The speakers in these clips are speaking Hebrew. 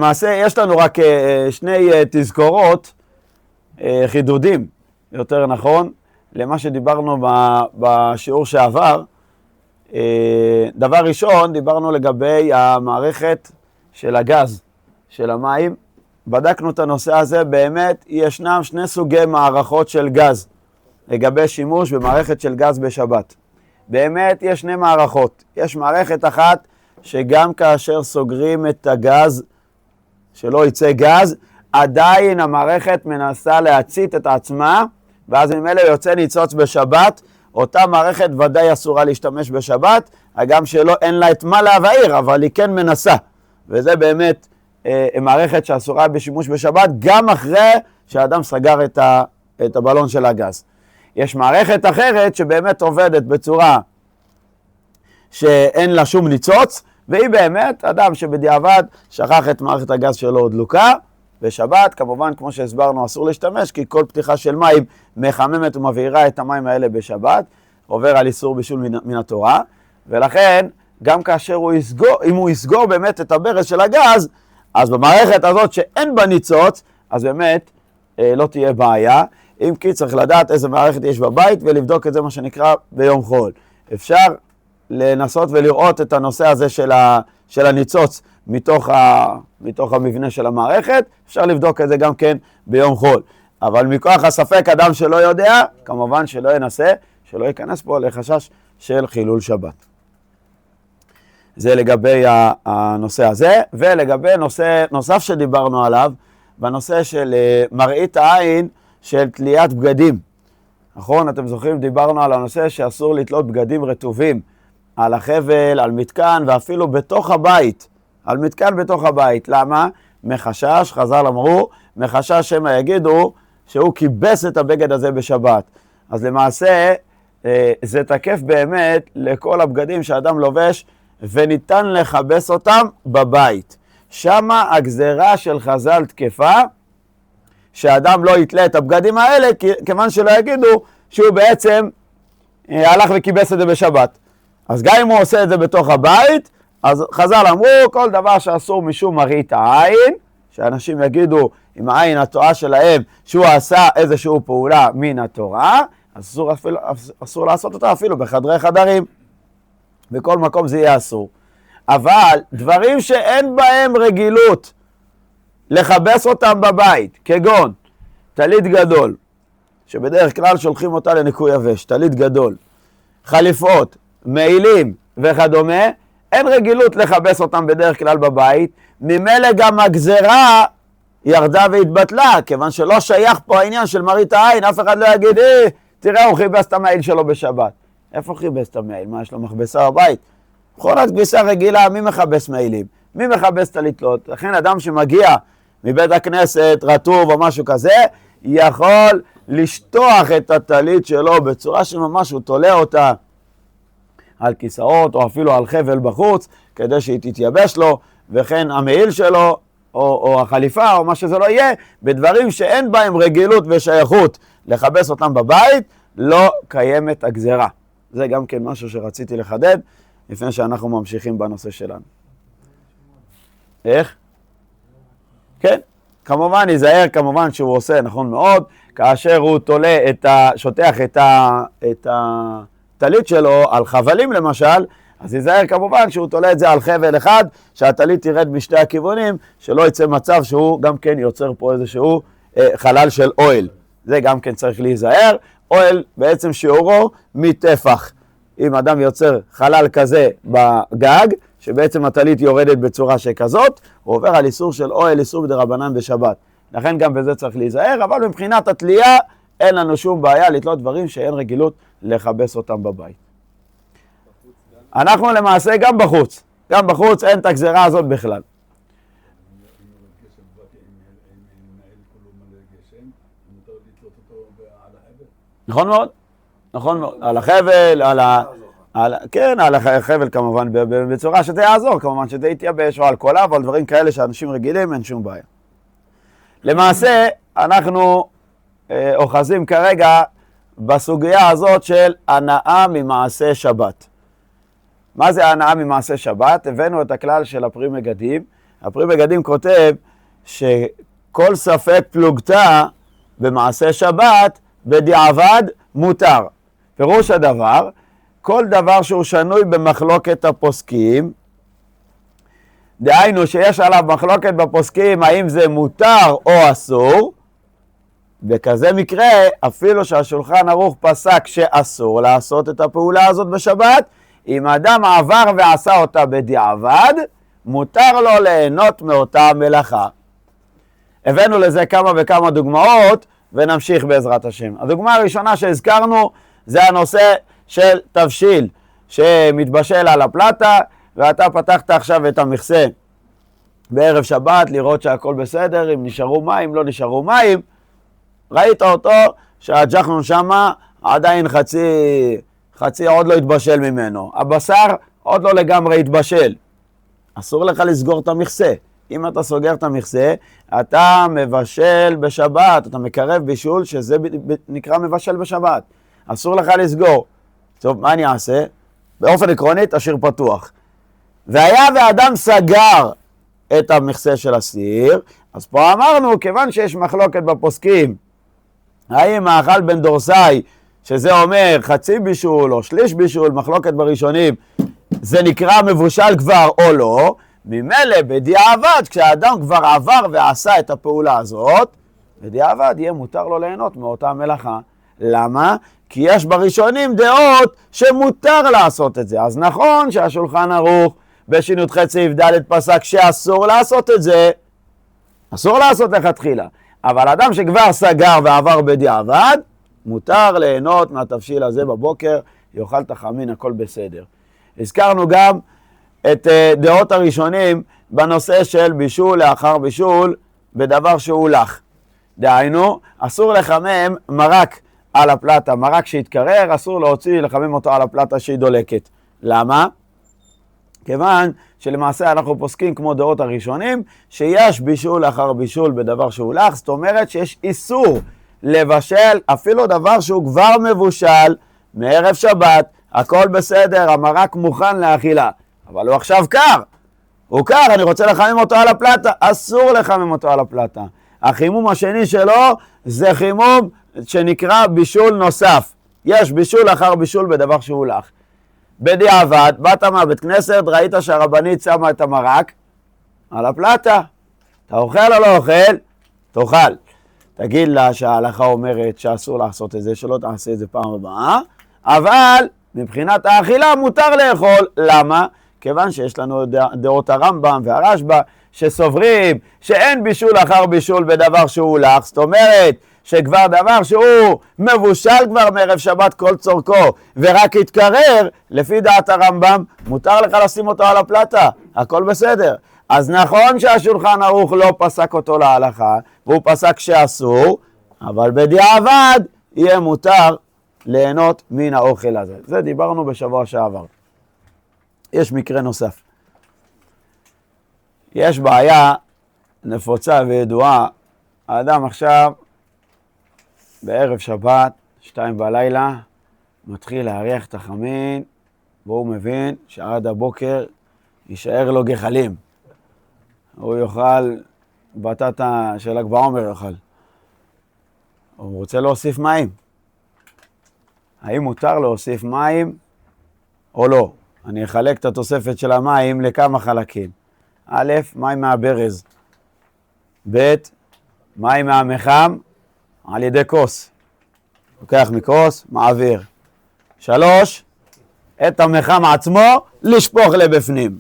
למעשה יש לנו רק שני תזכורות, חידודים, יותר נכון, למה שדיברנו בשיעור שעבר. דבר ראשון, דיברנו לגבי המערכת של הגז, של המים. בדקנו את הנושא הזה, באמת ישנם שני סוגי מערכות של גז לגבי שימוש במערכת של גז בשבת. באמת יש שני מערכות. יש מערכת אחת שגם כאשר סוגרים את הגז, שלא יצא גז, עדיין המערכת מנסה להצית את עצמה, ואז ממילא יוצא ניצוץ בשבת. אותה מערכת ודאי אסורה להשתמש בשבת, הגם שלא אין לה את מה להבעיר, אבל היא כן מנסה. וזה באמת מערכת שאסורה בשימוש בשבת, גם אחרי שהאדם סגר את הבלון של הגז. יש מערכת אחרת שבאמת עובדת בצורה שאין לה שום ניצוץ, והיא באמת אדם שבדיעבד שכח את מערכת הגז שלו דלוקה. בשבת, כמובן, כמו שהסברנו, אסור להשתמש, כי כל פתיחה של מים מחממת ומבעירה את המים האלה בשבת, עובר על איסור בישול מן התורה, ולכן, גם כאשר אם הוא יסגור באמת את הברז של הגז, אז במערכת הזאת שאין בה ניצוץ, אז באמת לא תהיה בעיה. אם כי צריך לדעת איזה מערכת יש בבית, ולבדוק את זה מה שנקרא ביום חול. אפשר לנסות ולראות את הנושא הזה של הניצוץ מתוך המבנה של המערכת, אפשר לבדוק את זה גם כן ביום חול. אבל מכוח הספק אדם שלא יודע, כמובן שלא ינסה, שלא ייכנס פה לחשש של חילול שבת. זה לגבי הנושא הזה, ולגבי נושא נוסף שדיברנו עליו, בנושא של מראית העין של תליית בגדים. נכון, אתם זוכרים, דיברנו על הנושא שאסור לתלות בגדים רטובים על החבל, על מתקן, ואפילו בתוך הבית, על מתקן בתוך הבית. למה? מחשש, חז"ל אמרו, מחשש שמא יגידו שהוא כיבס את הבגד הזה בשבת. אז למעשה זה תקף באמת לכל הבגדים שאדם לובש, וניתן לכבס אותם בבית. שמה הגזרה של חז"ל תקפה, שאדם לא יתלה את הבגדים האלה, כיוון שלא יגידו שהוא בעצם הלך וכיבס את זה בשבת. אז גם אם הוא עושה את זה בתוך הבית, אז חז"ל אמרו, כל דבר שאסור משום מראית העין, שאנשים יגידו עם העין התורה שלהם שהוא עשה איזושהי פעולה מן התורה, אז אסור לעשות אותה אפילו בחדרי חדרים. בכל מקום זה יהיה אסור. אבל דברים שאין בהם רגילות לכבס אותם בבית, כגון טלית גדול, שבדרך כלל שולחים אותה לניקוי יבש, טלית גדול, חליפות, מעילים וכדומה, אין רגילות לכבס אותם בדרך כלל בבית, ממילא גם הגזרה ירדה והתבטלה, כיוון שלא שייך פה העניין של מראית העין, אף אחד לא יגיד, תראה, הוא חיבס את המעיל שלו בשבת. איפה חיבס את המעיל? מה, יש לו מכבסה בבית? מכונת כביסה רגילה, מי מכבס מעילים? מי מכבס טליתות? לכן אדם שמגיע מבית הכנסת, רטוב או משהו כזה, יכול לשטוח את הטלית שלו בצורה שממש הוא תולה אותה על כיסאות או אפילו על חבל בחוץ, כדי שהיא תתייבש לו, וכן המעיל שלו או החליפה או מה שזה לא יהיה, בדברים שאין בהם רגילות ושייכות לכבס אותם בבית, לא קיימת הגזרה. זה גם כן משהו שרציתי לחדד, לפני שאנחנו ממשיכים בנושא שלנו. איך? כן, כמובן ייזהר, כמובן שהוא עושה נכון מאוד, כאשר הוא תולה שוטח את הטלית שלו על חבלים למשל, אז ייזהר כמובן שהוא תולה את זה על חבל אחד, שהטלית תרד משתי הכיוונים, שלא יצא מצב שהוא גם כן יוצר פה איזשהו חלל של אוהל. זה גם כן צריך להיזהר. אוהל בעצם שיעורו מטפח. אם אדם יוצר חלל כזה בגג, שבעצם הטלית יורדת בצורה שכזאת, הוא עובר על איסור של אוהל, איסור דרבנן בשבת. לכן גם בזה צריך להיזהר, אבל מבחינת התלייה אין לנו שום בעיה לתלות דברים שאין רגילות לכבס אותם בבית. אנחנו למעשה גם בחוץ. גם בחוץ אין את הגזרה הזאת בכלל. נכון מאוד. נכון מאוד. על החבל, כן, על החבל כמובן, בצורה שזה יעזור, כמובן שזה יתייבש, או על קולב, או על דברים כאלה שאנשים רגילים, אין שום בעיה. למעשה, אנחנו אוחזים כרגע בסוגיה הזאת של הנאה ממעשה שבת. מה זה הנאה ממעשה שבת? הבאנו את הכלל של הפרי מגדים, הפרי בגדים כותב שכל ספק פלוגתא במעשה שבת בדיעבד מותר. פירוש הדבר, כל דבר שהוא שנוי במחלוקת הפוסקים, דהיינו שיש עליו מחלוקת בפוסקים האם זה מותר או אסור, בכזה מקרה אפילו שהשולחן ערוך פסק שאסור לעשות את הפעולה הזאת בשבת, אם אדם עבר ועשה אותה בדיעבד, מותר לו ליהנות מאותה המלאכה. הבאנו לזה כמה וכמה דוגמאות ונמשיך בעזרת השם. הדוגמה הראשונה שהזכרנו זה הנושא של תבשיל שמתבשל על הפלטה, ואתה פתחת עכשיו את המכסה בערב שבת לראות שהכל בסדר, אם נשארו מים, לא נשארו מים, ראית אותו שהג'חנון שמה עדיין חצי עוד לא התבשל ממנו, הבשר עוד לא לגמרי התבשל, אסור לך לסגור את המכסה. אם אתה סוגר את המכסה, אתה מבשל בשבת, אתה מקרב בישול שזה נקרא מבשל בשבת, אסור לך לסגור. טוב, מה אני אעשה? באופן עקרוני תשאיר פתוח. והיה ואדם סגר את המכסה של הסיר, אז פה אמרנו, כיוון שיש מחלוקת בפוסקים, האם האכל בן דורסאי, שזה אומר חצי בישול או שליש בישול, מחלוקת בראשונים, זה נקרא מבושל כבר או לא, ממילא בדיעבד, כשהאדם כבר עבר ועשה את הפעולה הזאת, בדיעבד יהיה מותר לו ליהנות מאותה מלאכה. למה? כי יש בראשונים דעות שמותר לעשות את זה. אז נכון שהשולחן ערוך בש"ח סעיף ד' פסק שאסור לעשות את זה, אסור לעשות לכתחילה, אבל אדם שכבר סגר ועבר בדיעבד, מותר ליהנות מהתבשיל הזה בבוקר, יאכל תחמין, הכל בסדר. הזכרנו גם את דעות הראשונים בנושא של בישול לאחר בישול בדבר שהוא לח. דהיינו, אסור לחמם מרק על הפלטה, מרק שהתקרר, אסור לחמם אותו על הפלטה שהיא דולקת. למה? כיוון שלמעשה אנחנו פוסקים כמו דעות הראשונים, שיש בישול אחר בישול בדבר שהוא לח, זאת אומרת שיש איסור לבשל אפילו דבר שהוא כבר מבושל מערב שבת, הכל בסדר, המרק מוכן לאכילה, אבל הוא עכשיו קר, הוא קר, אני רוצה לחמם אותו על הפלטה, אסור לחמם אותו על הפלטה. החימום השני שלו זה חימום שנקרא בישול נוסף, יש בישול אחר בישול בדבר שהוא לח. בדיעבד, באת מהבית כנסת, ראית שהרבנית שמה את המרק על הפלטה, אתה אוכל או לא אוכל? תאכל. תגיד לה שההלכה אומרת שאסור לעשות את זה, שלא תעשה את זה פעם הבאה, אבל מבחינת האכילה מותר לאכול. למה? כיוון שיש לנו דעות הרמב"ם והרשב"א שסוברים שאין בישול אחר בישול בדבר שהוא לח, זאת אומרת שכבר דבר שהוא מבושל כבר מערב שבת כל צורכו ורק התקרר, לפי דעת הרמב"ם מותר לך לשים אותו על הפלטה, הכל בסדר. אז נכון שהשולחן ערוך לא פסק אותו להלכה והוא פסק שאסור, אבל בדיעבד יהיה מותר ליהנות מן האוכל הזה. זה דיברנו בשבוע שעבר. יש מקרה נוסף. יש בעיה נפוצה וידועה, האדם עכשיו בערב שבת, 2 בלילה, מתחיל להריח את החמין, והוא מבין שעד הבוקר יישאר לו גחלים. הוא יאכל בטטה של ל"ג בעומר יאכל. הוא רוצה להוסיף מים. האם מותר להוסיף מים או לא? אני אחלק את התוספת של המים לכמה חלקים. א', מים מהברז. ב', מים מהמחם על ידי כוס. לוקח מכוס, מעביר. 3, את המחם עצמו לשפוך לבפנים.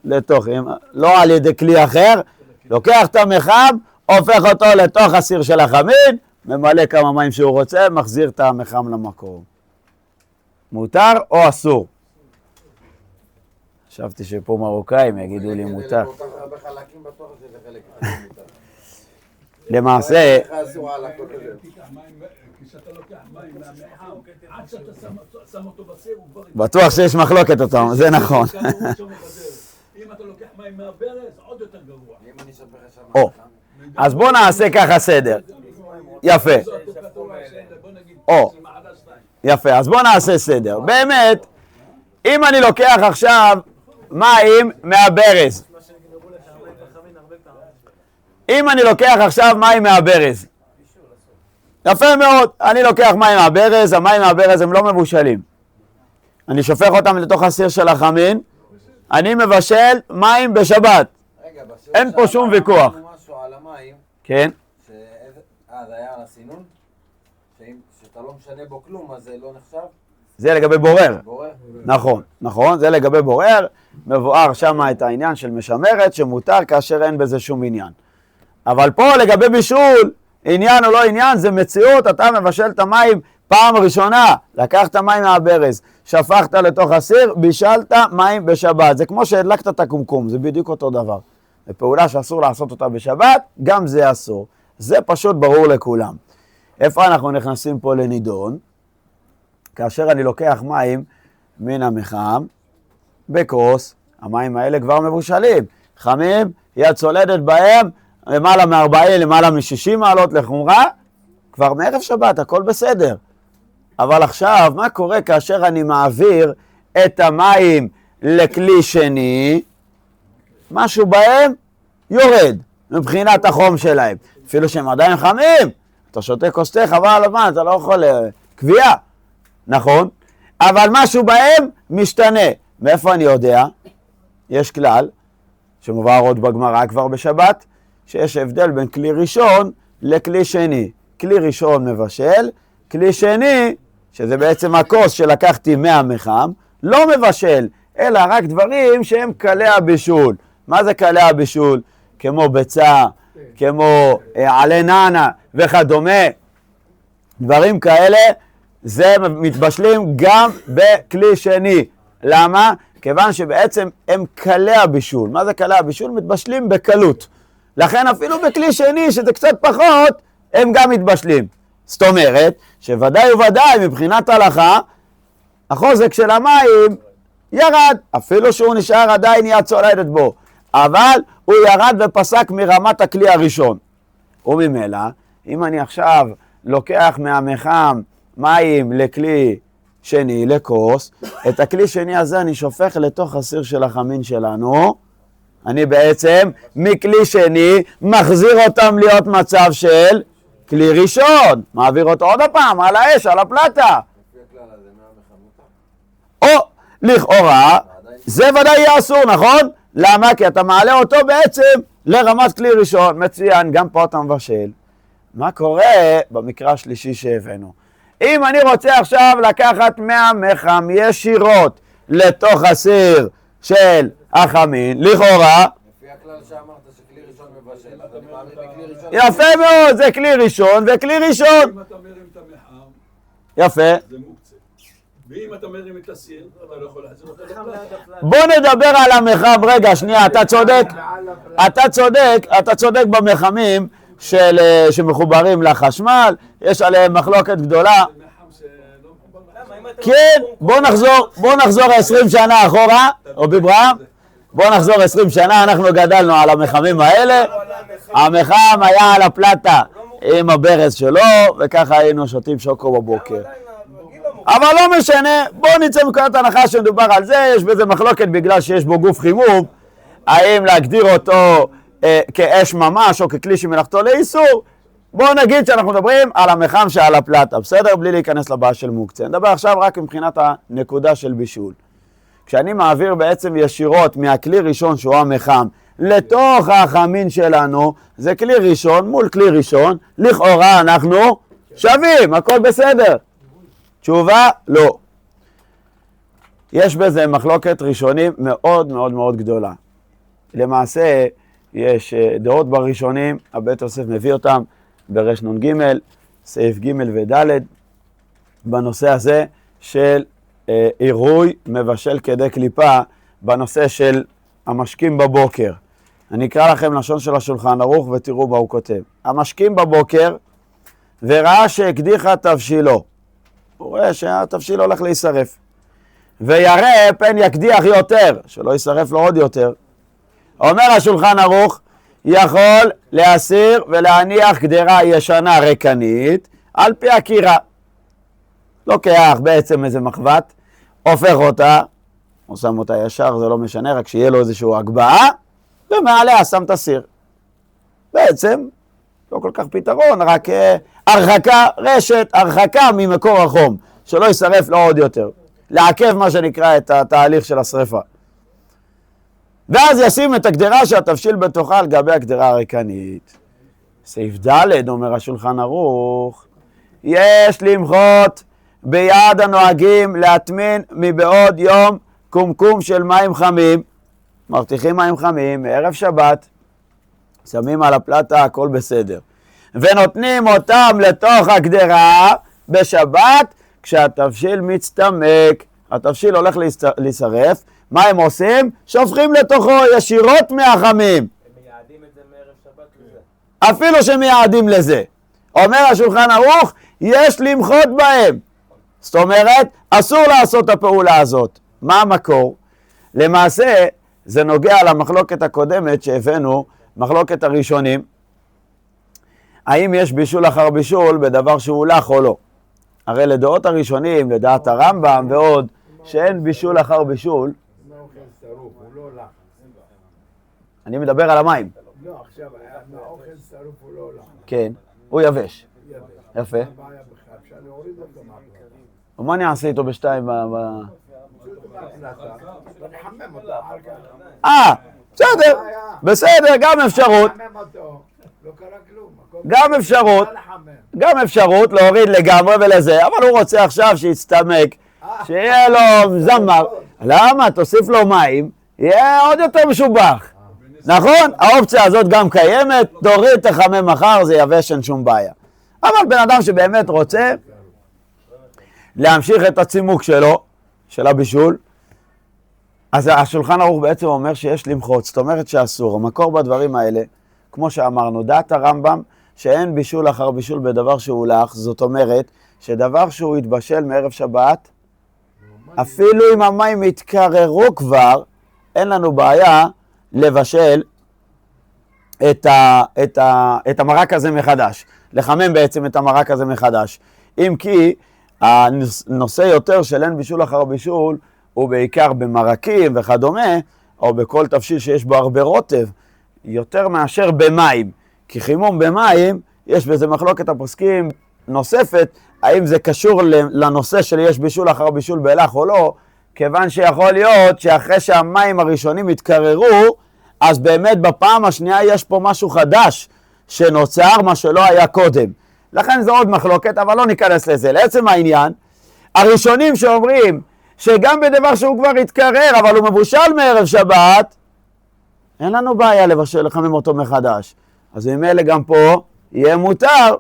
לתוך, לא על ידי כלי אחר, לוקח את המחם, הופך אותו לתוך הסיר של החמין, ממלא כמה מים שהוא רוצה, מחזיר את המחם למקום. מותר או אסור? חשבתי שפה מרוקאים יגידו לי מותר. למעשה, בטוח שיש מחלוקת אותו, זה נכון. אם אתה לוקח מים מהברז, עוד יותר גרוע. אז בוא נעשה ככה סדר. יפה. יפה, אז בוא נעשה סדר. באמת, אם אני לוקח עכשיו מים מהברז, אם אני לוקח עכשיו מים מהברז, יפה מאוד, אני לוקח מים מהברז, המים מהברז הם לא מבושלים. אני שופך אותם לתוך הסיר של החמין, אני מבשל מים בשבת. אין פה שום ויכוח. משהו על המים, כן. זה היה על הסינון, שאתה לא משנה בו כלום, אז זה לא נחשב? זה לגבי בורר. בורר? נכון, נכון, זה לגבי בורר, מבואר שם את העניין של משמרת שמותר כאשר אין בזה שום עניין. אבל פה לגבי בישול, עניין או לא עניין, זה מציאות, אתה מבשל את המים פעם ראשונה, לקחת מים מהברז, שפכת לתוך הסיר, בישלת מים בשבת. זה כמו שהדלקת את הקומקום, זה בדיוק אותו דבר. זו פעולה שאסור לעשות אותה בשבת, גם זה אסור. זה פשוט ברור לכולם. איפה אנחנו נכנסים פה לנידון? כאשר אני לוקח מים מן המחם, בכוס, המים האלה כבר מבושלים. חמים, יד צולדת בהם, למעלה מ-40, למעלה מ-60 מעלות לחומרה, כבר מערב שבת, הכל בסדר. אבל עכשיו, מה קורה כאשר אני מעביר את המים לכלי שני? משהו בהם יורד, מבחינת החום שלהם. אפילו שהם עדיין חמים, אתה שותה כוס תה, חבל על הזמן, אתה לא יכול קביעה, נכון? אבל משהו בהם משתנה. מאיפה אני יודע? יש כלל, שמובא עוד בגמרא כבר בשבת, שיש הבדל בין כלי ראשון לכלי שני. כלי ראשון מבשל, כלי שני, שזה בעצם הכוס שלקחתי מהמחם, לא מבשל, אלא רק דברים שהם קלי הבישול. מה זה קלי הבישול? כמו ביצה, כמו עלי נענה וכדומה. דברים כאלה, זה מתבשלים גם בכלי שני. למה? כיוון שבעצם הם קלי הבישול. מה זה קלי הבישול? מתבשלים בקלות. לכן אפילו בכלי שני, שזה קצת פחות, הם גם מתבשלים. זאת אומרת, שוודאי וודאי מבחינת הלכה, החוזק של המים ירד, אפילו שהוא נשאר עדיין יד צולדת בו, אבל הוא ירד ופסק מרמת הכלי הראשון. וממילא, אם אני עכשיו לוקח מהמחם מים לכלי שני, לכוס, את הכלי שני הזה אני שופך לתוך הסיר של החמין שלנו, אני בעצם מכלי שני מחזיר אותם להיות מצב של כלי ראשון, מעביר אותו עוד הפעם על האש, על הפלטה. או לכאורה, זה ודאי יהיה אסור, נכון? למה? כי אתה מעלה אותו בעצם לרמת כלי ראשון. מצוין, גם פה אתה מבשל. מה קורה במקרה השלישי שהבאנו? אם אני רוצה עכשיו לקחת מהמחם ישירות לתוך הסיר של החמין, לכאורה, לפי הכלל שאמרת שכלי ראשון מבשל, אז אני מעביר לכלי ראשון. יפה מאוד, זה כלי ראשון וכלי ראשון. אם אתה מרים את המחם, יפה. זה מוקצה. ואם אתה מרים את הסיר, אתה לא יכול להחזיר אותו לפלטה. בוא נדבר על המחם, רגע, שנייה, אתה צודק במחמים שמחוברים לחשמל, יש עליהם מחלוקת גדולה. זה מחם שלא מחובר. כן, בוא נחזור 20 שנה אחורה, רבי אברהם, בוא נחזור 20 שנה, אנחנו גדלנו על המחמים האלה, המחם היה על הפלטה עם הברז שלו, וככה היינו שותים שוקו בבוקר. אבל לא משנה, בואו נצא מנקודת הנחה שמדובר על זה, יש בזה מחלוקת בגלל שיש בו גוף חימום, האם להגדיר אותו כאש ממש או ככלי שמלאכתו לאיסור. בואו נגיד שאנחנו מדברים על המחם שעל הפלטה, בסדר? בלי להיכנס לבעיה של מוקצה. נדבר עכשיו רק מבחינת הנקודה של בישול. כשאני מעביר בעצם ישירות מהכלי ראשון שהוא המחם לתוך החמין שלנו, זה כלי ראשון מול כלי ראשון, לכאורה אנחנו שווים, הכל בסדר. תשובה, לא. יש בזה מחלוקת ראשונים מאוד מאוד מאוד גדולה. למעשה, יש דעות בראשונים, הבית יוסף מביא אותם ברש נ"ג, סעיף ג' וד' בנושא הזה של עירוי מבשל כדי קליפה, בנושא של המשקים בבוקר. אני אקרא לכם לשון של השולחן ערוך ותראו מה הוא כותב. המשקים בבוקר וראה שהקדיחה תבשילו. הוא רואה שהתבשיל הולך להישרף. וירא פן יקדיח יותר, שלא יישרף לו עוד יותר. אומר השולחן ערוך, יכול להסיר ולהניח גדרה ישנה ריקנית על פי הקירה. לוקח בעצם איזה מחבת, הופך אותה, הוא שם אותה ישר, זה לא משנה, רק שיהיה לו איזשהו הגבהה, ומעליה שם את הסיר. בעצם, לא כל כך פתרון, רק הרחקה, רשת, הרחקה ממקור החום, שלא יישרף לו עוד יותר. לעכב מה שנקרא את התהליך של השריפה. ואז ישים את הגדרה שהתבשיל בתוכה על גבי הגדרה הריקנית. סעיף ד' אומר השולחן ערוך, יש למחות ביד הנוהגים להטמין מבעוד יום קומקום של מים חמים, מבטיחים מים חמים מערב שבת, שמים על הפלטה, הכל בסדר. ונותנים אותם לתוך הגדרה בשבת כשהתבשיל מצטמק, התבשיל הולך להישרף, מה הם עושים? שופכים לתוכו ישירות מהחמים. הם מייעדים את זה מערב שבת לזה. אפילו שמייעדים לזה. אומר השולחן ערוך, יש למחות בהם. זאת אומרת, אסור לעשות את הפעולה הזאת. מה המקור? למעשה, זה נוגע למחלוקת הקודמת שהבאנו, מחלוקת הראשונים. האם יש בישול אחר בישול בדבר שהוא לח או לא? הרי לדעות הראשונים, לדעת הרמב"ם ועוד, שאין בישול אחר בישול. אני מדבר על המים. לא, עכשיו, האוכל שרוף הוא לא לח. כן, הוא יבש. יפה. מה הבעיה בכלל? אפשר להוריד אותו מהפלטה. ומה אני אעשה איתו בשתיים? מהפלטה, ולחמם אותו אחר כך. בסדר, גם אפשרות. לחמם אותו, לא קרה כלום. גם אפשרות. לחמם. גם אפשרות להוריד לגמרי ולזה, אבל הוא רוצה עכשיו שיצטמק, שיהיה לו זמר. למה? תוסיף לו מים, יהיה עוד יותר משובח. נכון? האופציה הזאת גם קיימת, תוריד, תחמם מחר, זה יבש, אין שום בעיה. אבל בן אדם שבאמת רוצה להמשיך את הצימוק שלו, של הבישול, אז השולחן ערוך בעצם אומר שיש למחות, זאת אומרת שאסור. המקור בדברים האלה, כמו שאמרנו, דעת הרמב"ם, שאין בישול אחר בישול בדבר שהוא לח, זאת אומרת שדבר שהוא יתבשל מערב שבת, אפילו אם המים יתקררו כבר, אין לנו בעיה לבשל את המרק הזה מחדש, לחמם בעצם את המרק הזה מחדש. אם כי הנושא יותר של אין בישול אחר בישול הוא בעיקר במרקים וכדומה, או בכל תבשיל שיש בו הרבה רוטב, יותר מאשר במים. כי חימום במים, יש בזה מחלוקת הפוסקים נוספת, האם זה קשור לנושא של יש בישול אחר בישול בלח או לא, כיוון שיכול להיות שאחרי שהמים הראשונים התקררו, אז באמת בפעם השנייה יש פה משהו חדש שנוצר, מה שלא היה קודם. לכן זה עוד מחלוקת, אבל לא ניכנס לזה. לעצם העניין, הראשונים שאומרים שגם בדבר שהוא כבר התקרר, אבל הוא מבושל מערב שבת, אין לנו בעיה לבשל, לחמם אותו מחדש. אז ממילא גם פה יהיה מותר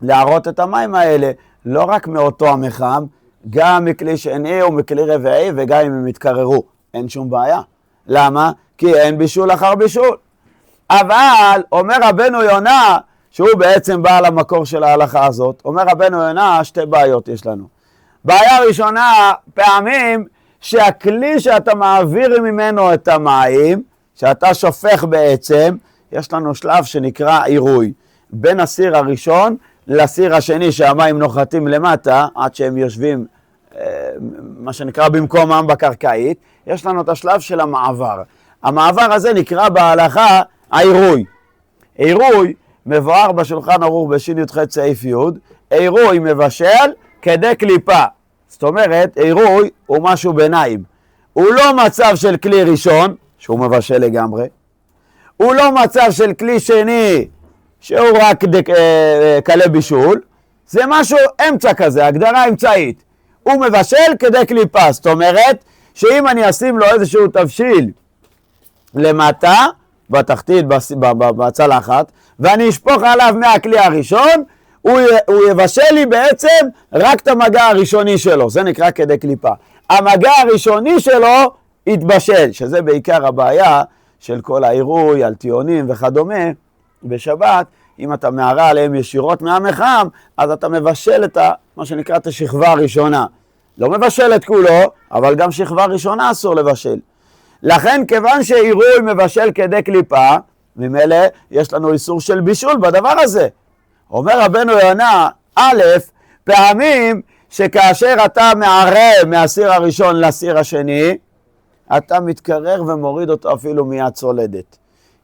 להראות את המים האלה, לא רק מאותו המחם, גם מכלי שני ומכלי רביעי, וגם אם הם יתקררו. אין שום בעיה. למה? כי אין בישול אחר בישול. אבל אומר רבנו יונה, שהוא בעצם בעל המקור של ההלכה הזאת, אומר רבנו יונה, שתי בעיות יש לנו. בעיה ראשונה, פעמים שהכלי שאתה מעביר ממנו את המים, שאתה שופך בעצם, יש לנו שלב שנקרא עירוי. בין הסיר הראשון לסיר השני שהמים נוחתים למטה, עד שהם יושבים, מה שנקרא במקומם בקרקעית, יש לנו את השלב של המעבר. המעבר הזה נקרא בהלכה העירוי. עירוי מבואר בשולחן ערוך בשי"ח סעיף י', עירוי מבשל כדי קליפה. זאת אומרת, עירוי הוא משהו ביניים. הוא לא מצב של כלי ראשון, שהוא מבשל לגמרי, הוא לא מצב של כלי שני, שהוא רק קלה בישול, זה משהו אמצע כזה, הגדרה אמצעית. הוא מבשל כדי קליפה, זאת אומרת, שאם אני אשים לו איזשהו תבשיל למטה, בתחתית, בצלחת, ואני אשפוך עליו מהכלי הראשון, הוא יבשל לי בעצם רק את המגע הראשוני שלו, זה נקרא כדי קליפה. המגע הראשוני שלו יתבשל, שזה בעיקר הבעיה של כל העירוי, על טיעונים וכדומה, בשבת, אם אתה מערה עליהם ישירות מהמחם, אז אתה מבשל את מה שנקרא את השכבה הראשונה. לא מבשל את כולו, אבל גם שכבה ראשונה אסור לבשל. לכן כיוון שעירוי מבשל כדי קליפה, ממילא יש לנו איסור של בישול בדבר הזה. אומר רבנו יונה, א', פעמים שכאשר אתה מערה מהסיר הראשון לסיר השני, אתה מתקרר ומוריד אותו אפילו מיד צולדת.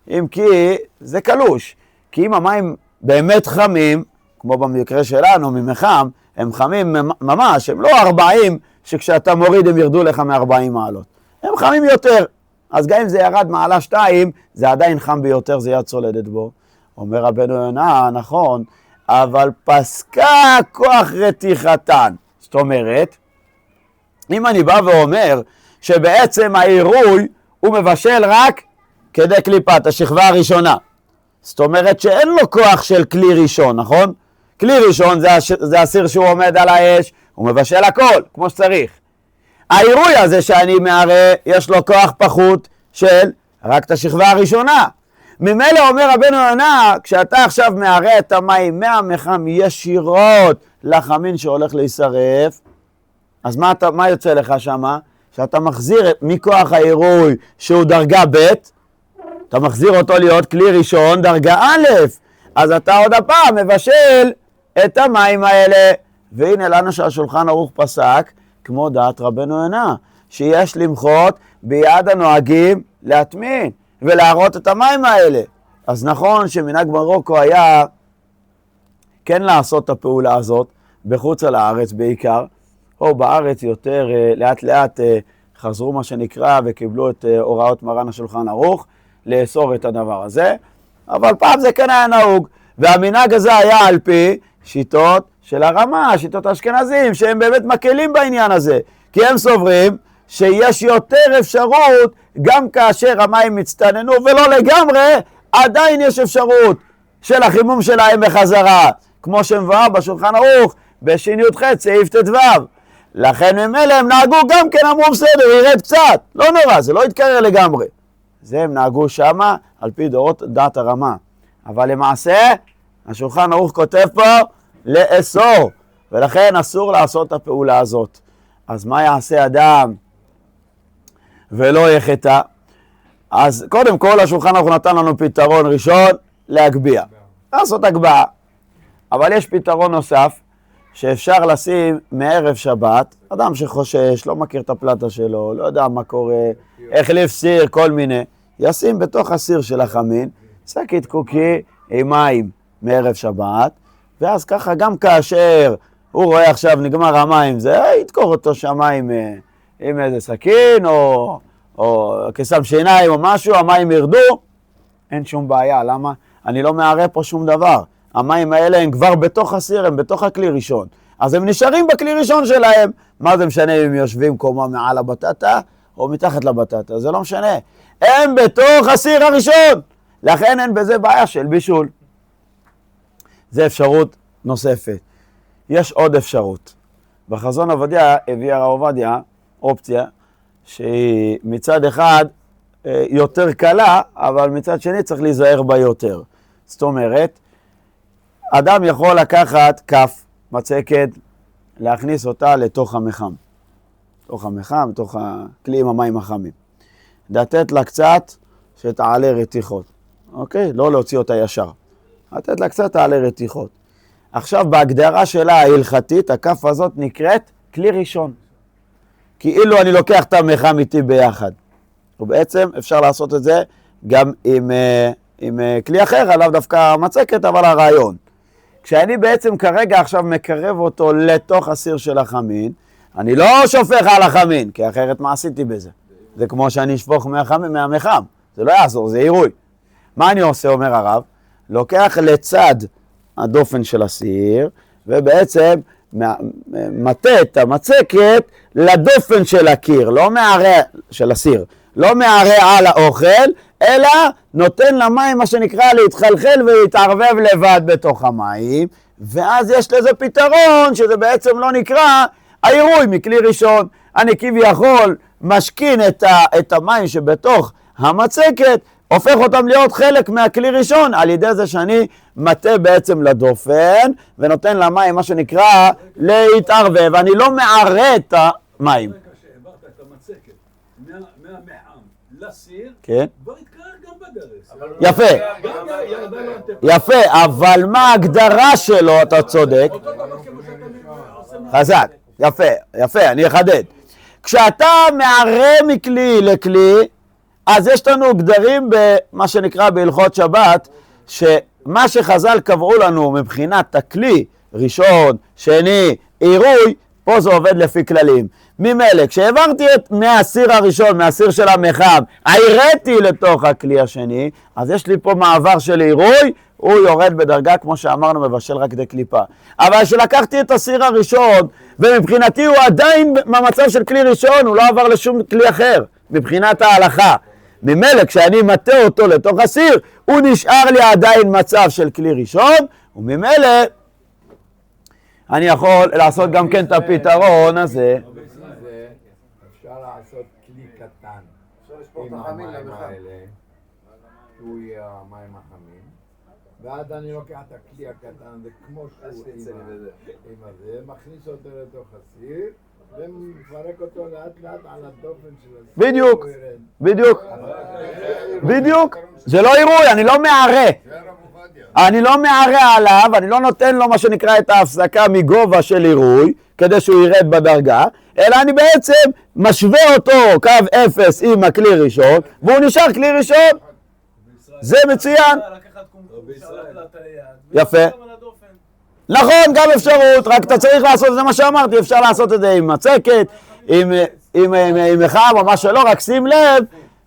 אם כי זה קלוש. כי אם המים באמת חמים, כמו במקרה שלנו, ממחם, הם חמים ממש, הם לא 40, שכשאתה מוריד הם ירדו לך מ-40 מעלות. הם חמים יותר. אז גם אם זה ירד מעלה 2, זה עדיין חם ביותר, זה יד צולדת בו. אומר רבנו יונה, נכון, אבל פסקה כוח רתיחתן. זאת אומרת, אם אני בא ואומר שבעצם העירוי הוא מבשל רק כדי קליפת השכבה הראשונה. זאת אומרת שאין לו כוח של כלי ראשון, נכון? כלי ראשון זה הסיר שהוא עומד על האש, הוא מבשל הכל, כמו שצריך. העירוי הזה שאני מערה, יש לו כוח פחות של רק את השכבה הראשונה. ממילא אומר רבנו יונה, כשאתה עכשיו מערה את המים מהמחם ישירות לחמין שהולך להישרף, אז מה יוצא לך שמה? שאתה מחזיר מכוח העירוי שהוא דרגה ב', אתה מחזיר אותו להיות כלי ראשון דרגה א', אז אתה עוד הפעם מבשל את המים האלה. והנה לנו שהשולחן ערוך פסק, כמו דעת רבנו יונה, שיש למחות ביד הנוהגים להטמין ולהראות את המים האלה. אז נכון שמנהג מרוקו היה כן לעשות את הפעולה הזאת, בחוץ על הארץ בעיקר, או בארץ יותר לאט לאט חזרו מה שנקרא וקיבלו את הוראות מרן השולחן ערוך לאסור את הדבר הזה, אבל פעם זה כן היה נהוג, והמנהג הזה היה על פי שיטות של הרמה, שיטות האשכנזים, שהם באמת מקלים בעניין הזה, כי הם סוברים שיש יותר אפשרות, גם כאשר המים מצטננו ולא לגמרי, עדיין יש אפשרות של החימום שלהם בחזרה, כמו שמבואר בשולחן ערוך, בש"י-י"ח סעיף ט"ו. לכן ממילא הם נהגו גם כן, אמרו בסדר, ירד קצת, לא נורא, זה לא יתקרר לגמרי. זה הם נהגו שמה על פי דורות דעת הרמה. אבל למעשה, השולחן ערוך כותב פה לאסור, ולכן אסור לעשות את הפעולה הזאת. אז מה יעשה אדם ולא יחטא? אז קודם כל השולחן ערוך נתן לנו פתרון ראשון, להגביה, לעשות הגבהה. אבל יש פתרון נוסף, שאפשר לשים מערב שבת, אדם שחושש, לא מכיר את הפלטה שלו, לא יודע מה קורה, החליף סיר, כל מיני, ישים בתוך הסיר של החמין, שקית קוקי עם מים מערב שבת, ואז ככה גם כאשר הוא רואה עכשיו נגמר המים, זה ידקור אותו שמים עם איזה סכין, או כסם שיניים או משהו, המים ירדו, אין שום בעיה, למה? אני לא מערה פה שום דבר. המים האלה הם כבר בתוך הסיר, הם בתוך הכלי ראשון. אז הם נשארים בכלי ראשון שלהם. מה זה משנה אם הם יושבים קומה מעל הבטטה או מתחת לבטטה? זה לא משנה. הם בתוך הסיר הראשון. לכן אין בזה בעיה של בישול. זה אפשרות נוספת. יש עוד אפשרות. בחזון עובדיה הביא הרב עובדיה אופציה שהיא מצד אחד יותר קלה, אבל מצד שני צריך להיזהר בה יותר. זאת אומרת, אדם יכול לקחת כף מצקת, להכניס אותה לתוך המחם. לתוך המחם, לתוך הכלי עם המים החמים. לתת לה קצת שתעלה רתיחות. אוקיי? לא להוציא אותה ישר. לתת לה קצת תעלה רתיחות. עכשיו, בהגדרה שלה ההלכתית, הכף הזאת נקראת כלי ראשון. כאילו אני לוקח את המחם איתי ביחד. ובעצם אפשר לעשות את זה גם עם כלי אחר, עליו דווקא מצקת, אבל הרעיון. כשאני בעצם כרגע עכשיו מקרב אותו לתוך הסיר של החמין, אני לא שופך על החמין, כי אחרת מה עשיתי בזה? זה כמו שאני אשפוך מהמחם, זה לא יעזור, זה עירוי. מה אני עושה, אומר הרב? לוקח לצד הדופן של הסיר, ובעצם מטה את המצקת לדופן של הקיר, לא מערה של הסיר, לא מערה על האוכל, אלא נותן למים מה שנקרא להתחלחל ולהתערבב לבד בתוך המים, ואז יש לזה פתרון שזה בעצם לא נקרא העירוי מכלי ראשון. אני כביכול משכין את המים שבתוך המצקת, הופך אותם להיות חלק מהכלי ראשון, על ידי זה שאני מטה בעצם לדופן, ונותן למים מה שנקרא להתערבב, אני לא מערה את המים. כשהעברת את המצקת מהמחם לסיר, כן. כבר התקרר גם בדרך. יפה, יפה, אבל מה ההגדרה שלו, אתה צודק? אותו דבר כמו שאתה עושה חזק, יפה, יפה, אני אחדד. כשאתה מערה מכלי לכלי, אז יש לנו גדרים במה שנקרא בהלכות שבת, שמה שחז"ל קבעו לנו מבחינת הכלי, ראשון, שני, עירוי, פה זה עובד לפי כללים. ממילא, כשהעברתי מהסיר הראשון, מהסיר של המחם, עירתי לתוך הכלי השני, אז יש לי פה מעבר של עירוי, הוא יורד בדרגה, כמו שאמרנו, מבשל רק כדי קליפה. אבל כשלקחתי את הסיר הראשון, ומבחינתי הוא עדיין במצב של כלי ראשון, הוא לא עבר לשום כלי אחר, מבחינת ההלכה. ממילא, כשאני מטה אותו לתוך הסיר, הוא נשאר לי עדיין מצב של כלי ראשון, וממילא, אני יכול לעשות גם כן את הפתרון הזה. אפשר לעשות כלי קטן אפשר לשפוך את עם החמין המים למחם. האלה, שהוא יהיה המים החמים, ואז אני לוקח את הכלי הקטן הזה כמו שהוא עם הזה, מכניס אותו לתוך הסיר, ומפרק אותו לאט לאט על הדופן של הסיר. בדיוק, הוא ירד. בדיוק, בדיוק. זה לא עירוי, אני לא מערה. אני לא מערה עליו, אני לא נותן לו מה שנקרא את ההפסקה מגובה של עירוי, כדי שהוא ירד בדרגה, אלא אני בעצם משווה אותו קו 0 עם הכלי ראשון, והוא נשאר כלי ראשון. זה מצוין. יפה. נכון, גם אפשרות, רק אתה צריך לעשות, זה מה שאמרתי, אפשר לעשות את זה עם מצקת, עם מחם או מה שלא,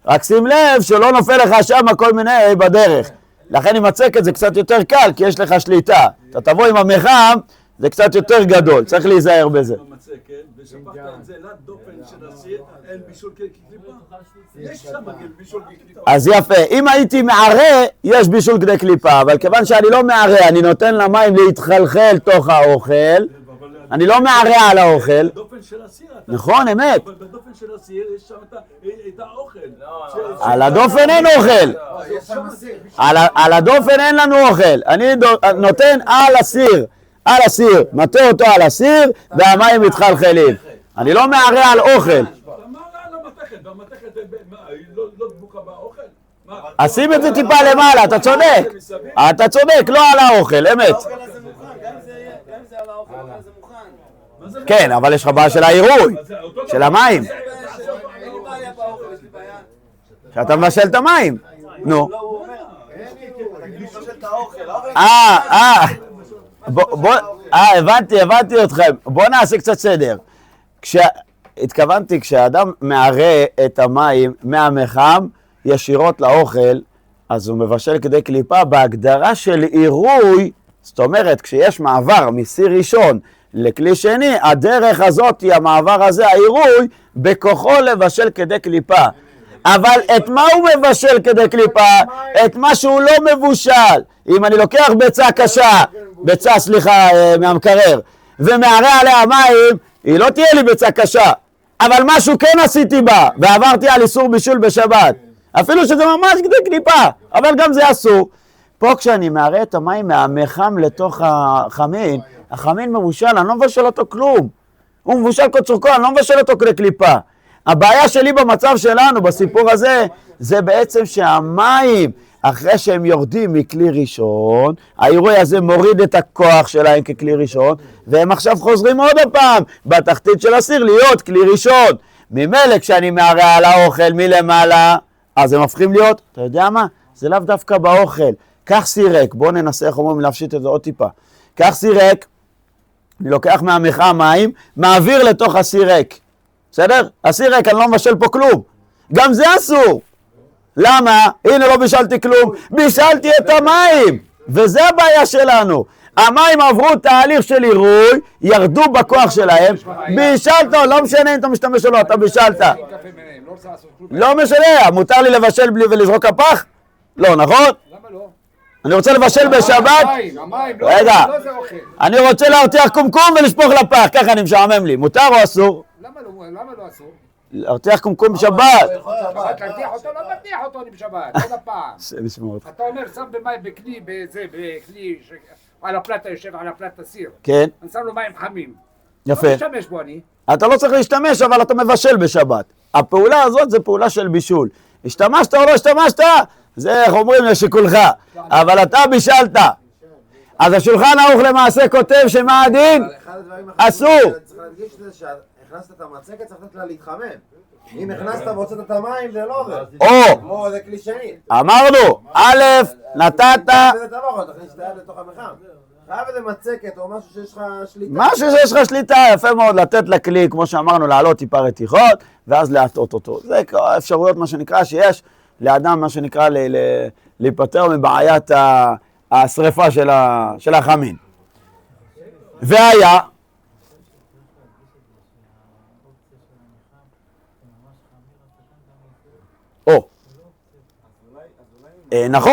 רק שים לב שלא נופל לך שם כל מיני בדרך. לכן עם מצקת זה קצת יותר קל, כי יש לך שליטה. אתה תבוא עם המחם, זה קצת יותר גדול, צריך להיזהר בזה. ושפכת את זה לדופן של הסיר, אין בישול כקליפה? יש שם בישול כקליפה. אז יפה, אם הייתי מערה, יש בישול כדי קליפה, אבל כיוון שאני לא מערה, אני נותן למים להתחלחל תוך האוכל, אני לא מערה על האוכל. בדופן של הסיר. נכון, אמת. אבל בדופן של הסיר יש שם את האוכל. על הדופן אין אוכל. יש שם סיר. על הדופן אין לנו אוכל. אני נותן על הסיר, מטה אותו על הסיר, והמים מתחלחלים. אני לא מערה על אוכל. אתה מה על המתכת? והמתכת היא לא דבוקה באוכל? אשים את זה טיפה למעלה, אתה צודק. אתה צודק, לא על האוכל, אמת. האוכל הזה מוכן, גם אם זה על האוכל, האוכל הזה מוכן. כן, אבל יש לך בעיה של העירוי, של המים. אין לי בעיה באוכל, יש לי בעיה. שאתה מבשל את המים. נו. לא, הוא אומר, אתה מבשל את האוכל, הבנתי אתכם. בואו נעשה קצת סדר. התכוונתי, כשאדם מערה את המים מהמחם ישירות לאוכל, אז הוא מבשל כדי קליפה בהגדרה של עירוי. זאת אומרת, כשיש מעבר מסיר ראשון לכלי שני, הדרך הזאת, המעבר הזה, העירוי, בכוחו לבשל כדי קליפה. אבל את מה הוא מבשל כדי קליפה? את מה שהוא לא מבושל. אם אני לוקח ביצה מהמקרר, ומערה עליה מים, היא לא תהיה לי ביצה קשה. אבל משהו כן עשיתי בה, ועברתי על איסור בישול בשבת. אפילו שזה ממש כדי קליפה, אבל גם זה אסור. פה כשאני מערה את המים מהמחם לתוך החמין, החמין מבושל, אני לא מבשל אותו כלום. הוא מבושל כל צורכו, אני לא מבשל אותו כדי קליפה. הבעיה שלי במצב שלנו, בסיפור הזה, זה בעצם שהמים, אחרי שהם יורדים מכלי ראשון, העירוי הזה מוריד את הכוח שלהם ככלי ראשון, והם עכשיו חוזרים עוד הפעם בתחתית של הסיר להיות כלי ראשון. ממילא כשאני מערה על האוכל מלמעלה, אז הם הופכים להיות, אתה יודע מה? זה לאו דווקא באוכל. קח סירק, בואו ננסה איך אומרים להפשיט את זה עוד טיפה. קח סירק, אני לוקח מהמחם מים, מעביר לתוך הסירק. בסדר? הסירק, אני לא מבשל פה כלום. גם זה אסור. למה? הנה לא בישלתי כלום. בישלתי את המים. וזה הבעיה שלנו. המים עברו תהליך של עירוי, ירדו בכוח שלהם. בישלת, לא משנה אם אתה משתמש או לא, אתה בישלת. לא משנה, מותר לי לבשל בלי ולזרוק הפח? לא, נכון? למה לא? אני רוצה לבשל בשבת? המים, רגע, לא זה אוכל. אני רוצה להרתיח קומקום ולשפוך לפח, ככה אני משעמם לי. מותר או אסור? למה לא אסור? להרתיח קומקום בשבת. להרתיח אותו, לא מרתיח אותו אני בשבת, עוד הפעם. השם ישמור אותך. אתה אומר, שם במים בכלי, על הפלטה, יושב על הפלטה סיר. כן, אני שם לו מים חמים. יפה. לא משתמש בו אני. אתה לא צריך להשתמש, אבל אתה מבשל בשבת. הפעולה הזאת זה פעולה של בישול. השתמשת או לא השתמשת, זה איך אומרים לשיקולך. אבל אתה בישלת. אז השולחן ערוך למעשה כותב שמה הדין? אבל אחד הדברים אסור. צריך להדגיש את זה הכנסת את המצקת, צריך לתת לה להתחמם. אם הכנסת והוצאת את המים, זה לא עובד. או, כמו זה כלי שני. אמרנו, א', נתת, אתה לא יכול, תכניס את היד לתוך המחם. חייב איזה מצקת או משהו שיש לך שליטה. משהו שיש לך שליטה, יפה מאוד לתת לכלי, כמו שאמרנו, לעלות טיפה רתיחות, ואז להטעות אותו. זה אפשרויות, מה שנקרא, שיש לאדם, מה שנקרא, להיפטר מבעיית השריפה של החמין. והיה, או, נכון?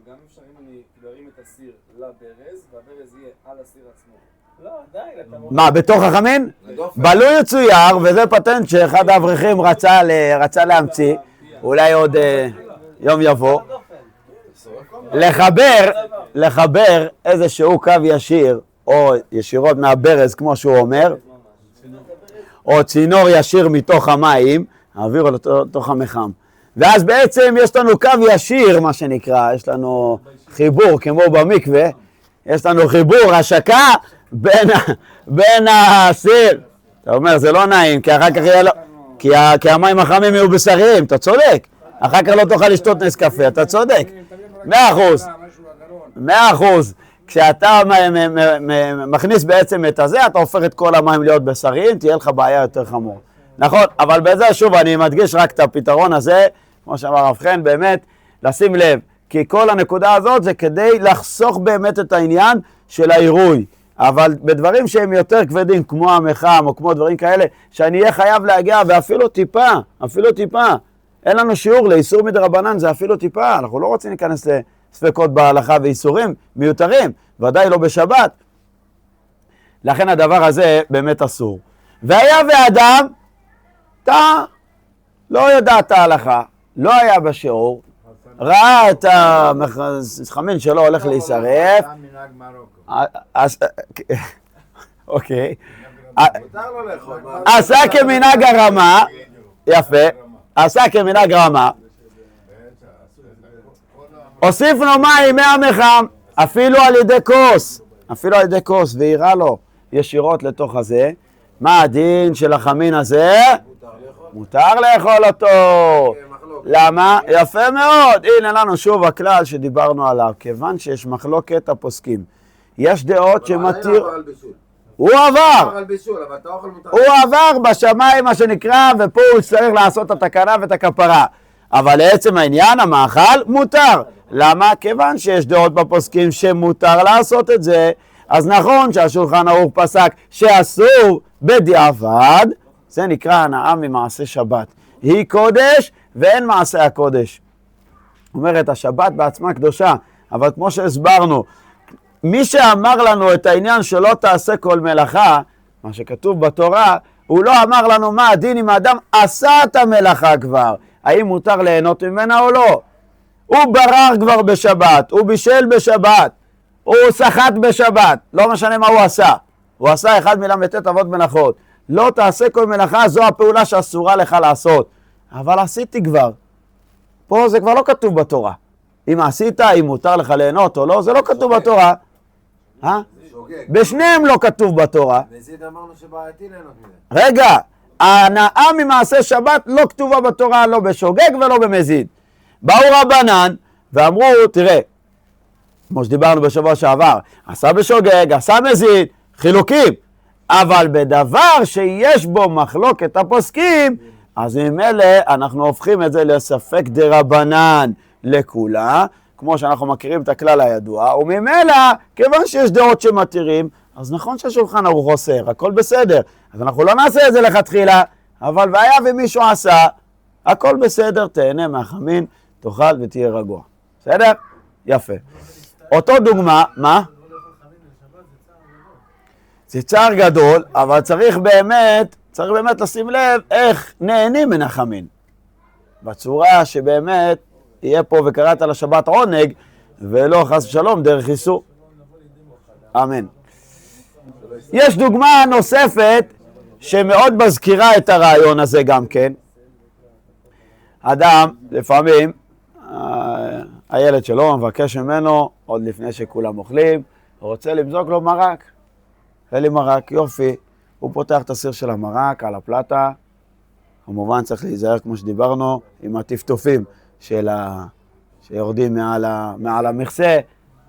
גם אפשר אם אני ארים את הסיר לברז, והברז יהיה על הסיר עצמו. לא, עדיין, אתה... מה, בתוך החמין? בלוי יצויר, וזה פטנט שאחד האברכים רצה להמציא, אולי עוד יום יבוא, לחבר איזשהו קו ישיר, או ישירות מהברז, כמו שהוא אומר, או צינור ישיר מתוך המים, העבירו לתוך המחם. ואז בעצם יש לנו קו ישיר, מה שנקרא, יש לנו חיבור, כמו במקווה, יש לנו חיבור, השקה בין הסיר. אתה אומר, זה לא נעים, כי אחר כך יהיה לו... כי המים החמים יהיו בשריים, אתה צודק. אחר כך לא תוכל לשתות נס קפה, אתה צודק. 100%. 100%. כשאתה מכניס בעצם את הזה, אתה הופך את כל המים להיות בשריים, תהיה לך בעיה יותר חמור. נכון, אבל בזה שוב אני מדגיש רק את הפתרון הזה, כמו שאמר הרב חן, באמת, לשים לב, כי כל הנקודה הזאת זה כדי לחסוך באמת את העניין של העירוי. אבל בדברים שהם יותר כבדים, כמו המחם או כמו דברים כאלה, שאני אהיה חייב להגיע, ואפילו טיפה, אין לנו שיעור לאיסור מדרבנן, זה אפילו טיפה, אנחנו לא רוצים להיכנס לספקות בהלכה ואיסורים מיותרים, ודאי לא בשבת. לכן הדבר הזה באמת אסור. והיה ואדם, אתה לא ידעת ההלכה, לא היה בשיעור, ראה את החמין שלו הולך להישרף, אוקיי, עשה כמנהג הרמה, יפה, עשה כמנהג רמה, הוסיף לו מים מהמחם, אפילו על ידי כוס, והירה לו ישירות לתוך הזה. מה הדין של החמין הזה? מותר לאכול אותו. למה? יפה מאוד. הנה לנו שוב הכלל שדיברנו עליו. כיוון שיש מחלוקת הפוסקים. יש דעות שמתיר... הוא עבר בשמיים מה שנקרא, ופה הוא צריך לעשות את התקנה ואת הכפרה. אבל לעצם העניין, המאכל מותר. למה? כיוון שיש דעות בפוסקים שמותר לעשות את זה, אז נכון שהשולחן ערוך פסק שאסור בדיעבד, זה נקרא הנאה ממעשה שבת. היא קודש ואין מעשה הקודש. אומרת, השבת בעצמה קדושה, אבל כמו שהסברנו, מי שאמר לנו את העניין שלא תעשה כל מלאכה, מה שכתוב בתורה, הוא לא אמר לנו מה הדין אם האדם עשה את המלאכה כבר, האם מותר ליהנות ממנה או לא. הוא ברר כבר בשבת, הוא בישל בשבת, הוא שחט בשבת, לא משנה מה הוא עשה. הוא עשה אחד מל"ט אבות מלאכות. לא תעשה כל מלאכה, זו הפעולה שאסורה לך לעשות. אבל עשיתי כבר. פה זה כבר לא כתוב בתורה. אם עשית, אם מותר לך ליהנות או לא, זה לא כתוב בתורה. בשניהם לא כתוב בתורה. מזיד אמרנו שבעייתי ליהנות מזה. רגע, ההנאה ממעשה שבת לא כתובה בתורה, לא בשוגג ולא במזיד. באו רבנן ואמרו, תראה, כמו שדיברנו בשבוע שעבר, עשה בשוגג, עשה מזיד, חילוקים. אבל בדבר שיש בו מחלוקת הפוסקים, אז ממילא אנחנו הופכים את זה לספק דרבנן לכולה, כמו שאנחנו מכירים את הכלל הידוע, וממילא, כיוון שיש דעות שמתירים, אז נכון שהשולחן ערוך אוסר, הכל בסדר. אז אנחנו לא נעשה את זה לכתחילה, אבל והיה ומישהו עשה, הכל בסדר, תהנה מהחמין, תאכל ותהיה רגוע. בסדר? יפה. אותו דוגמה, מה? זה צער גדול, אבל צריך באמת לשים לב איך נהנים מן החמין. בצורה שבאמת יהיה פה וקראת לשבת עונג, ולא חס ושלום דרך איסור. אמן. יש דוגמה נוספת שמאוד מזכירה את הרעיון הזה גם כן. אדם, לפעמים, הילד שלו מבקש ממנו, עוד לפני שכולם אוכלים, הוא רוצה למזוג לו מרק. אין לי מרק, יופי. הוא פותח את הסיר של המרק על הפלטה, כמובן צריך להיזהר כמו שדיברנו עם הטפטופים שיורדים מעל המכסה,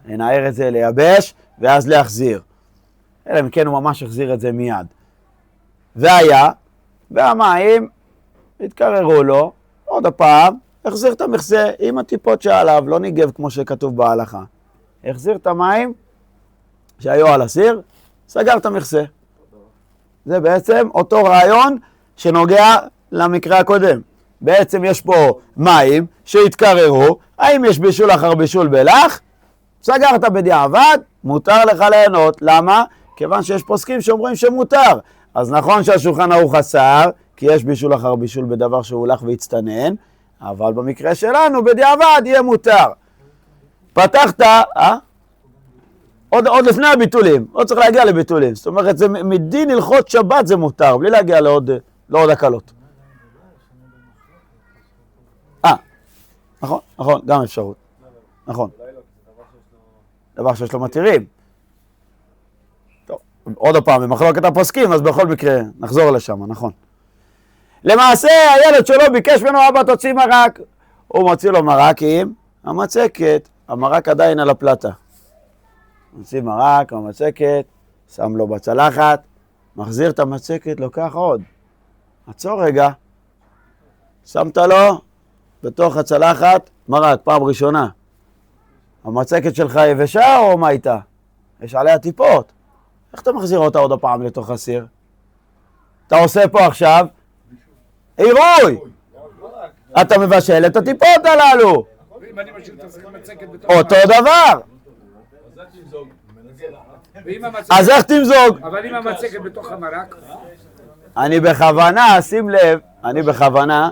לנער את זה, לייבש ואז להחזיר. אלא אם כן הוא ממש החזיר את זה מיד. והמים התקררו לו, עוד הפעם, החזיר את המכסה עם הטיפות שעליו, לא ניגב כמו שכתוב בהלכה. החזיר את המים שהיו על הסיר, סגר את המכסה. זה בעצם אותו רעיון שנוגע למקרה הקודם. בעצם יש פה מים שהתקררו, האם יש בישול אחר בישול בלח? סגרת בדיעבד, מותר לך ליהנות. למה? כיוון שיש פוסקים שאומרים שמותר. אז נכון שהשולחן ערוך אסר, כי יש בישול אחר בישול בדבר שהוא לח והצטנן, אבל במקרה שלנו בדיעבד יהיה מותר. פתחת, עוד לפני הביטולים, לא צריך להגיע לביטולים. זאת אומרת, זה מדין הלכות שבת זה מותר, בלי להגיע לעוד הקלות. נכון, גם אפשרות. נכון. דבר שיש לו מתירים. טוב, עוד פעם, במחלוקת הפוסקים, אז בכל מקרה נחזור לשם, נכון. למעשה, הילד שלו ביקש ממנו, אבא תוציא מרק. הוא מוציא לו מרק עם המצקת, המרק עדיין על הפלטה. מוציא מרק, המצקת, שם לו בצלחת, מחזיר את המצקת, לוקח עוד. עצור רגע, שמת לו בתוך הצלחת מרק, פעם ראשונה. המצקת שלך יבשה או מה איתה? יש עליה טיפות. איך אתה מחזיר אותה עוד הפעם לתוך הסיר? אתה עושה פה עכשיו עירוי. אתה מבשל את הטיפות הללו. אותו דבר. אז איך תמזוג? אבל אם המצקת בתוך המרק? אני בכוונה, שים לב, אני בכוונה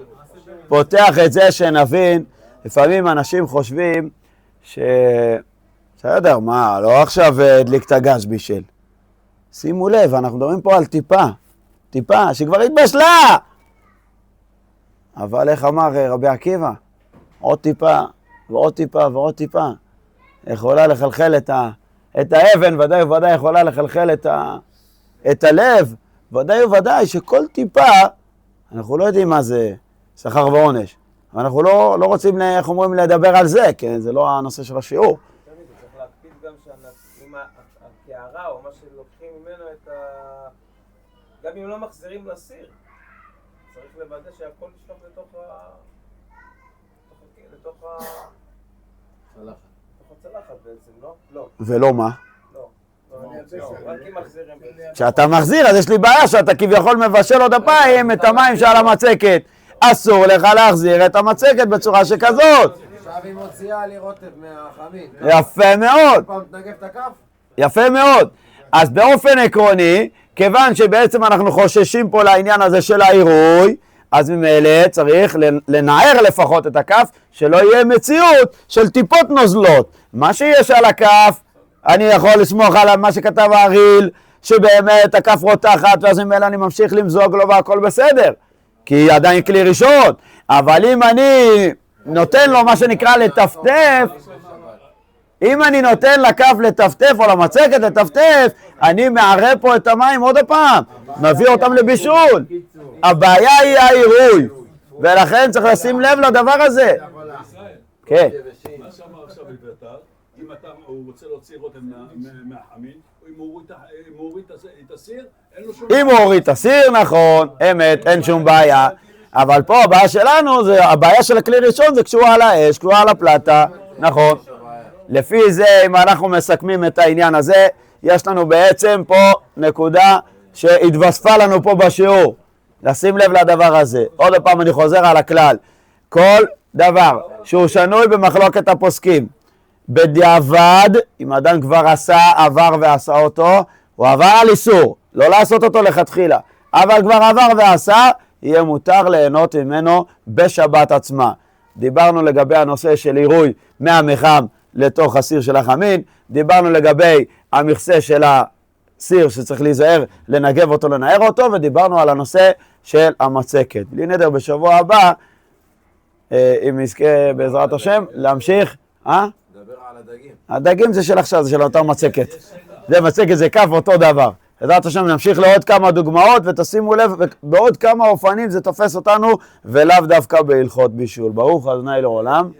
פותח את זה שנבין, לפעמים אנשים חושבים בסדר, מה, לא עכשיו הדליק את הגז בישל. שימו לב, אנחנו מדברים פה על טיפה שכבר התבשלה. אבל איך אמר רבי עקיבא? עוד טיפה ועוד טיפה ועוד טיפה. יכולה לחלחל את האבן, ודאי וודאי יכולה לחלחל את הלב. ודאי וודאי שכל טיפה, אנחנו לא יודעים מה זה שכר ועונש. אבל אנחנו לא רוצים, איך אומרים, לדבר על זה, כי זה לא הנושא של השיעור. צריך להקפיד גם שעם הקערה או מה שלוקחים ממנו גם אם לא מחזירים לסיר, צריך לוודא שהכל ישלח לתוך הצלחת בעצם, לא? לא. ולא מה? לא. רק אם מחזירים. כשאתה מחזיר, אז יש לי בעיה שאתה כביכול מבשל עוד הפעם את המים שעל המצקת. אסור לך להחזיר את המצקת בצורה שכזאת. עכשיו היא מוציאה לי רוטב מהחמין. יפה מאוד. פעם תנגב את הכף? יפה מאוד. אז באופן עקרוני, כיוון שבעצם אנחנו חוששים פה לעניין הזה של העירוי, אז ממילא צריך לנער לפחות את הכף, שלא יהיה מציאות של טיפות נוזלות. מה שיש על הכף, אני יכול לסמוך על מה שכתב האריל, שבאמת הכף רותחת, ואז ממילא אני ממשיך למזוג לו והכל בסדר. כי עדיין כלי ראשון. אבל אם אני נותן לו מה שנקרא לטפטף, אם אני נותן לכף לטפטף או למצקת לטפטף, אני מערב פה את המים עוד הפעם, מביא אותם לבישול. הבעיה היא העירוי, ולכן צריך לשים לב לדבר הזה. כן. מה שאמר עכשיו אביתר, אם הוא רוצה להוציא רוטב מהחמין, אם הוא הוריד את הסיר, אין לו שום... אם הוא הוריד את הסיר, נכון, אמת, אין שום בעיה. אבל פה הבעיה שלנו, הבעיה של הכלי ראשון זה כשהוא על האש, כשהוא על הפלטה, נכון. לפי זה, אם אנחנו מסכמים את העניין הזה, יש לנו בעצם פה נקודה שהתווספה לנו פה בשיעור. לשים לב לדבר הזה. עוד פעם אני חוזר על הכלל. כל דבר שהוא שנוי במחלוקת הפוסקים, בדיעבד, אם אדם כבר עבר ועשה אותו, הוא עבר על איסור, לא לעשות אותו לכתחילה, אבל כבר עבר ועשה, יהיה מותר ליהנות ממנו בשבת עצמה. דיברנו לגבי הנושא של עירוי מהמחם לתוך הסיר של החמין, דיברנו לגבי המכסה של הסיר שצריך להיזהר לנגב אותו, לנער אותו, ודיברנו על הנושא של המצקת. בלי נדר בשבוע הבא, אם נזכה בעזרת השם, להמשיך, דבר על הדגים. הדגים זה של עכשיו, זה של אותה מצקת. זה מצקת, זה כף אותו דבר. בעזרת השם נמשיך לעוד כמה דוגמאות, ותשימו לב, בעוד כמה אופנים זה תופס אותנו, ולאו דווקא בהלכות בישול. ברוך ה' לעולם.